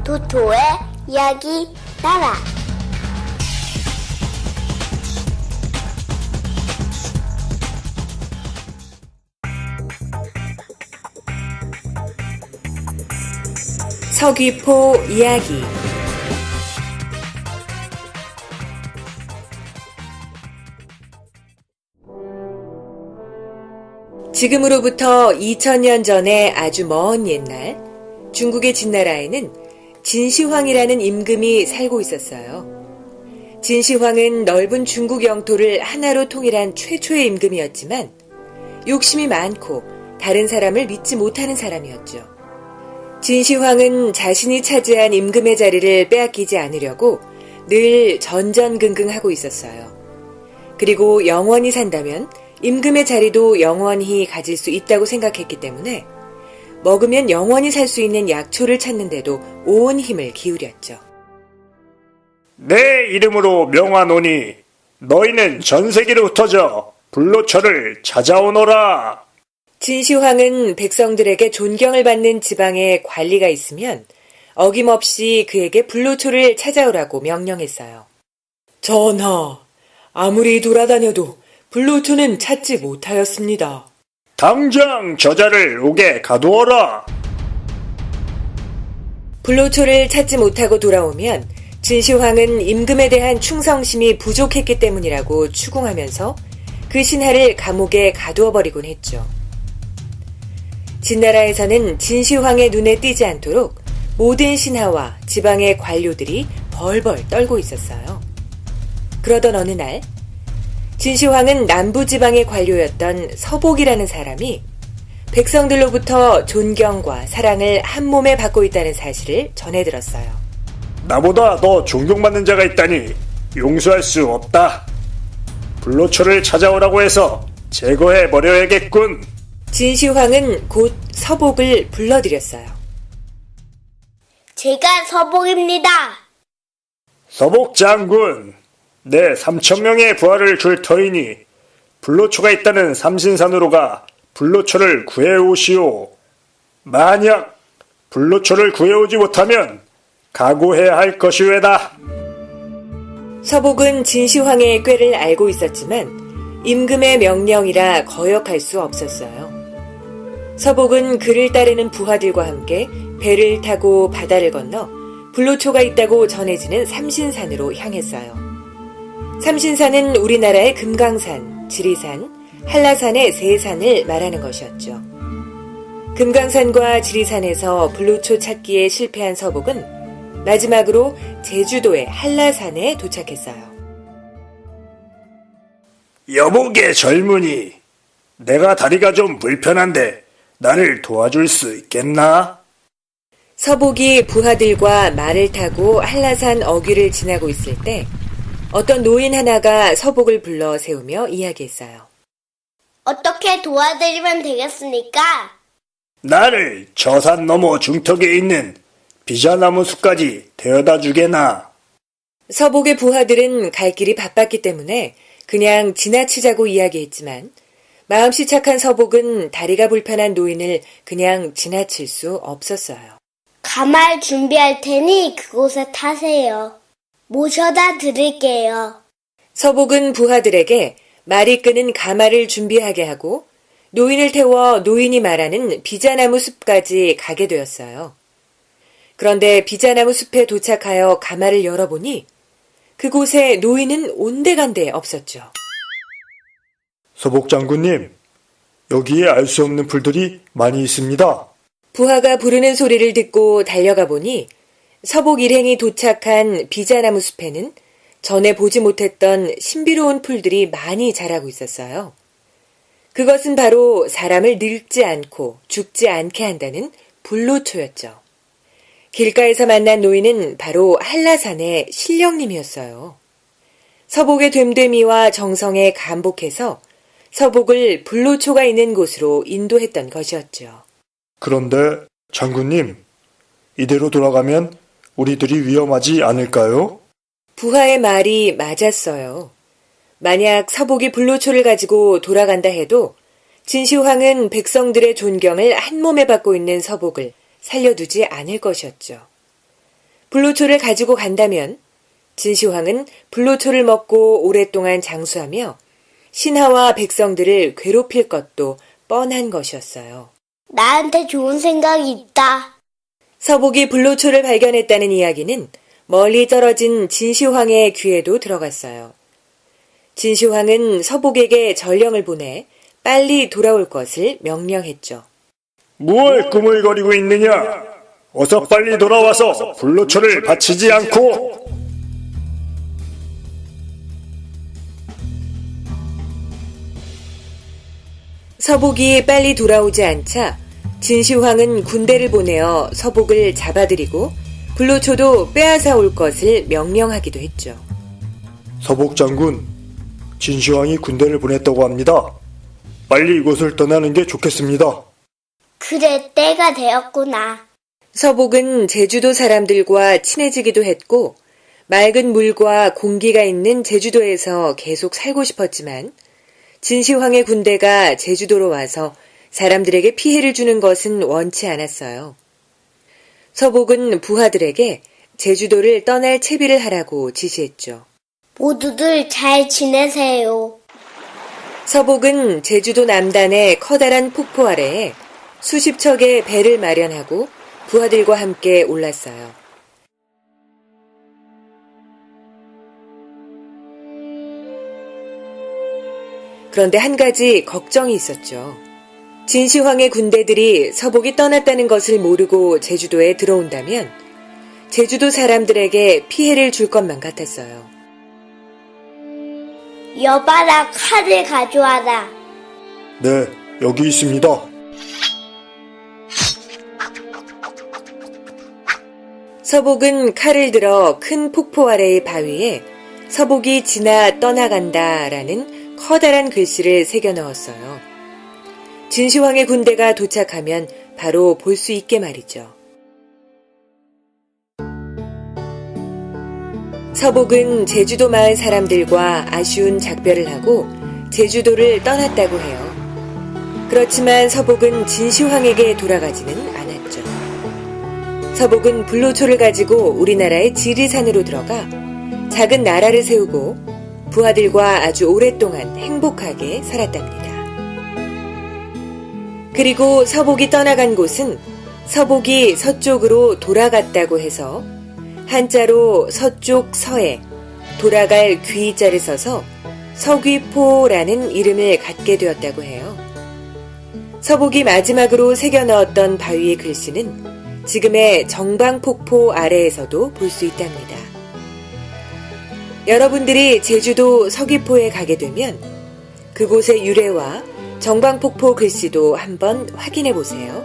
도토의 이야기 나라. 서귀포 이야기. 지금으로부터 2000년 전에 아주 먼 옛날, 중국의 진나라에는 진시황이라는 임금이 살고 있었어요. 진시황은 넓은 중국 영토를 하나로 통일한 최초의 임금이었지만 욕심이 많고 다른 사람을 믿지 못하는 사람이었죠. 진시황은 자신이 차지한 임금의 자리를 빼앗기지 않으려고 늘 전전긍긍하고 있었어요. 그리고 영원히 산다면 임금의 자리도 영원히 가질 수 있다고 생각했기 때문에 먹으면 영원히 살 수 있는 약초를 찾는데도 온 힘을 기울였죠. 내 이름으로 명하노니 너희는 전세기로 흩어져 불로초를 찾아오너라. 진시황은 백성들에게 존경을 받는 지방에 관리가 있으면 어김없이 그에게 불로초를 찾아오라고 명령했어요. 전하, 아무리 돌아다녀도 불로초는 찾지 못하였습니다. 당장 저자를 옥에 가두어라. 불로초를 찾지 못하고 돌아오면 진시황은 임금에 대한 충성심이 부족했기 때문이라고 추궁하면서 그 신하를 감옥에 가두어버리곤 했죠. 진나라에서는 진시황의 눈에 띄지 않도록 모든 신하와 지방의 관료들이 벌벌 떨고 있었어요. 그러던 어느 날 진시황은 남부지방의 관료였던 서복이라는 사람이 백성들로부터 존경과 사랑을 한 몸에 받고 있다는 사실을 전해 들었어요. 나보다 더 존경받는 자가 있다니 용서할 수 없다. 불로초를 찾아오라고 해서 제거해버려야겠군. 진시황은 곧 서복을 불러들였어요. 제가 서복입니다. 서복 장군, 내 3,000명의 부하를 줄 터이니 불로초가 있다는 삼신산으로 가 불로초를 구해오시오. 만약 불로초를 구해오지 못하면 각오해야 할 것이외다. 서복은 진시황의 꾀를 알고 있었지만 임금의 명령이라 거역할 수 없었어요. 서복은 그를 따르는 부하들과 함께 배를 타고 바다를 건너 불로초가 있다고 전해지는 삼신산으로 향했어요. 삼신산은 우리나라의 금강산, 지리산, 한라산의 세 산을 말하는 것이었죠. 금강산과 지리산에서 불로초 찾기에 실패한 서복은 마지막으로 제주도의 한라산에 도착했어요. 여복의 젊은이, 내가 다리가 좀 불편한데 나를 도와줄 수 있겠나? 서복이 부하들과 말을 타고 한라산 어귀를 지나고 있을 때 어떤 노인 하나가 서복을 불러 세우며 이야기했어요. 어떻게 도와드리면 되겠습니까? 나를 저 산 너머 중턱에 있는 비자나무 숲까지 데려다 주게나. 서복의 부하들은 갈 길이 바빴기 때문에 그냥 지나치자고 이야기했지만 마음씨 착한 서복은 다리가 불편한 노인을 그냥 지나칠 수 없었어요. 가말 준비할 테니 그곳에 타세요. 모셔다 드릴게요. 서복은 부하들에게 말이 끄는 가마를 준비하게 하고 노인을 태워 노인이 말하는 비자나무 숲까지 가게 되었어요. 그런데 비자나무 숲에 도착하여 가마를 열어보니 그곳에 노인은 온데간데 없었죠. 서복 장군님, 여기에 알 수 없는 풀들이 많이 있습니다. 부하가 부르는 소리를 듣고 달려가 보니 서복 일행이 도착한 비자나무 숲에는 전에 보지 못했던 신비로운 풀들이 많이 자라고 있었어요. 그것은 바로 사람을 늙지 않고 죽지 않게 한다는 불로초였죠. 길가에서 만난 노인은 바로 한라산의 신령님이었어요. 서복의 됨됨이와 정성에 감복해서 서복을 불로초가 있는 곳으로 인도했던 것이었죠. 그런데 장군님, 이대로 돌아가면 우리들이 위험하지 않을까요? 부하의 말이 맞았어요. 만약 서복이 불로초를 가지고 돌아간다 해도 진시황은 백성들의 존경을 한 몸에 받고 있는 서복을 살려두지 않을 것이었죠. 불로초를 가지고 간다면 진시황은 불로초를 먹고 오랫동안 장수하며 신하와 백성들을 괴롭힐 것도 뻔한 것이었어요. 나한테 좋은 생각이 있다. 서복이 불로초를 발견했다는 이야기는 멀리 떨어진 진시황의 귀에도 들어갔어요. 진시황은 서복에게 전령을 보내 빨리 돌아올 것을 명령했죠. 뭘 꾸물거리고 있느냐? 어서 빨리 돌아와서 불로초를 바치지 않고. 서복이 빨리 돌아오지 않자 진시황은 군대를 보내어 서복을 잡아들이고 불로초도 빼앗아 올 것을 명령하기도 했죠. 서복 장군, 진시황이 군대를 보냈다고 합니다. 빨리 이곳을 떠나는 게 좋겠습니다. 그래, 때가 되었구나. 서복은 제주도 사람들과 친해지기도 했고 맑은 물과 공기가 있는 제주도에서 계속 살고 싶었지만 진시황의 군대가 제주도로 와서 사람들에게 피해를 주는 것은 원치 않았어요. 서복은 부하들에게 제주도를 떠날 채비를 하라고 지시했죠. 모두들 잘 지내세요. 서복은 제주도 남단의 커다란 폭포 아래에 수십 척의 배를 마련하고 부하들과 함께 올랐어요. 그런데 한 가지 걱정이 있었죠. 진시황의 군대들이 서복이 떠났다는 것을 모르고 제주도에 들어온다면 제주도 사람들에게 피해를 줄 것만 같았어요. 여봐라, 칼을 가져와라. 네, 여기 있습니다. 서복은 칼을 들어 큰 폭포 아래의 바위에 서복이 지나 떠나간다라는 커다란 글씨를 새겨 넣었어요. 진시황의 군대가 도착하면 바로 볼 수 있게 말이죠. 서복은 제주도 마을 사람들과 아쉬운 작별을 하고 제주도를 떠났다고 해요. 그렇지만 서복은 진시황에게 돌아가지는 않았죠. 서복은 불로초를 가지고 우리나라의 지리산으로 들어가 작은 나라를 세우고 부하들과 아주 오랫동안 행복하게 살았답니다. 그리고 서복이 떠나간 곳은 서복이 서쪽으로 돌아갔다고 해서 한자로 서쪽 서에 돌아갈 귀자를 써서 서귀포라는 이름을 갖게 되었다고 해요. 서복이 마지막으로 새겨 넣었던 바위의 글씨는 지금의 정방폭포 아래에서도 볼 수 있답니다. 여러분들이 제주도 서귀포에 가게 되면 그곳의 유래와 정방폭포 글씨도 한번 확인해 보세요.